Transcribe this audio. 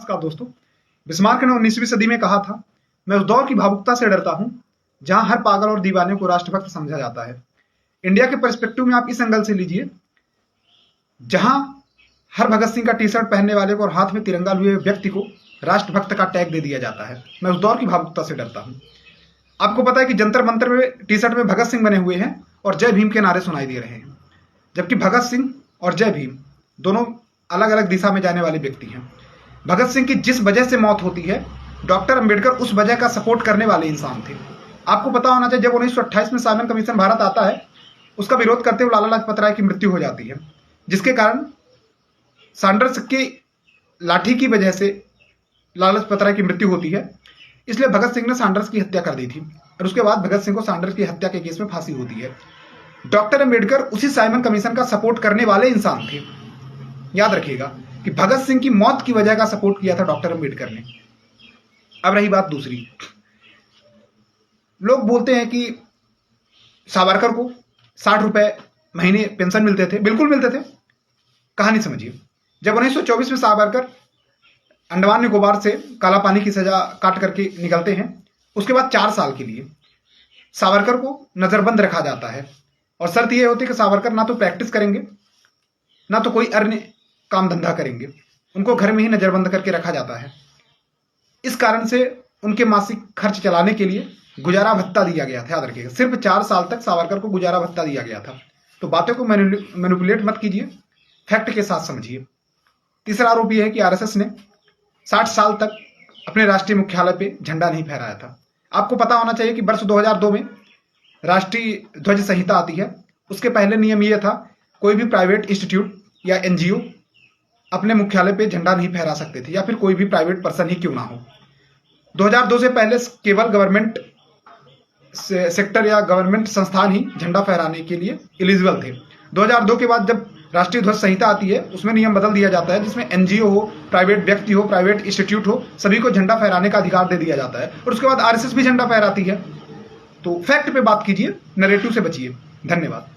नमस्कार दोस्तों। बिस्मार्क ने 19वीं सदी में कहा था, मैं उस दौर की भावुकता से डरता हूं जहां हर पागल और दीवाने को राष्ट्रभक्त समझा जाता है। इंडिया के पर्सपेक्टिव में आप इस एंगल से लीजिए जहां हर भगत सिंह का टी शर्ट पहनने वाले को और हाथ में तिरंगा लिए व्यक्ति को राष्ट्रभक्त का टैग दे दिया जाता है। मैं उस दौर की भावुकता से डरता हूं। आपको पता है कि जंतर मंतर में टी शर्ट में भगत सिंह बने हुए हैं और जय भीम के नारे सुनाई दे रहे हैं, जबकि भगत सिंह और जय भीम दोनों अलग अलग दिशा में जाने वाले व्यक्ति हैं। भगत सिंह की जिस वजह से मौत होती है, डॉक्टर अंबेडकर उस वजह का सपोर्ट करने वाले इंसान थे। आपको पता होना चाहिए, जब 1928 में साइमन कमीशन भारत आता है, उसका विरोध करते हुए लाला लाजपत राय की मृत्यु हो जाती है, जिसके कारण सैंडर्स के लाठी की वजह से लाला लाजपत राय की मृत्यु होती है। इसलिए भगत सिंह ने सैंडर्स की हत्या कर दी थी और उसके बाद भगत सिंह को सैंडर्स की हत्या के केस में फांसी होती है। डॉक्टर अंबेडकर उसी साइमन कमीशन का सपोर्ट करने वाले इंसान थे। याद रखिएगा कि भगत सिंह की मौत की वजह का सपोर्ट किया था डॉक्टर अंबेडकर ने। अब रही बात दूसरी, लोग बोलते हैं कि सावरकर को 60 रुपए महीने पेंशन मिलते थे। बिल्कुल मिलते थे। कहानी समझिए, जब 1924 में सावरकर अंडमान निकोबार से काला पानी की सजा काट करके निकलते हैं, उसके बाद 4 साल के लिए सावरकर को नजरबंद रखा जाता है और शर्त यह होती है कि सावरकर ना तो प्रैक्टिस करेंगे ना तो कोई अन्य काम धंधा करेंगे, उनको घर में ही नजरबंद करके रखा जाता है। इस कारण से उनके मासिक खर्च चलाने के लिए गुजारा भत्ता दिया गया था। याद रखिएगा, सिर्फ 4 साल तक सावरकर को गुजारा भत्ता दिया गया था। तो बातों को मैनिपुलेट मत कीजिए, फैक्ट के साथ समझिए। तीसरा आरोप यह है कि आरएसएस ने 60 साल तक अपने राष्ट्रीय मुख्यालय पे झंडा नहीं फहराया था। आपको पता होना चाहिए कि वर्ष 2002 में राष्ट्रीय ध्वज संहिता आती है। उसके पहले नियम यह था, कोई भी प्राइवेट इंस्टीट्यूट या एनजीओ अपने मुख्यालय पे झंडा नहीं फहरा सकते थे, या फिर कोई भी प्राइवेट पर्सन ही क्यों ना हो। 2002 से पहले केवल गवर्नमेंट सेक्टर या गवर्नमेंट संस्थान ही झंडा फहराने के लिए एलिजिबल थे। 2002 के बाद जब राष्ट्रीय ध्वज संहिता आती है, उसमें नियम बदल दिया जाता है, जिसमें एनजीओ हो, प्राइवेट व्यक्ति हो, प्राइवेट इंस्टीट्यूट हो, सभी को झंडा फहराने का अधिकार दे दिया जाता है और उसके बाद आरएसएस भी झंडा फहराती है। तो फैक्ट पे बात कीजिए, नैरेटिव से बचिए। धन्यवाद।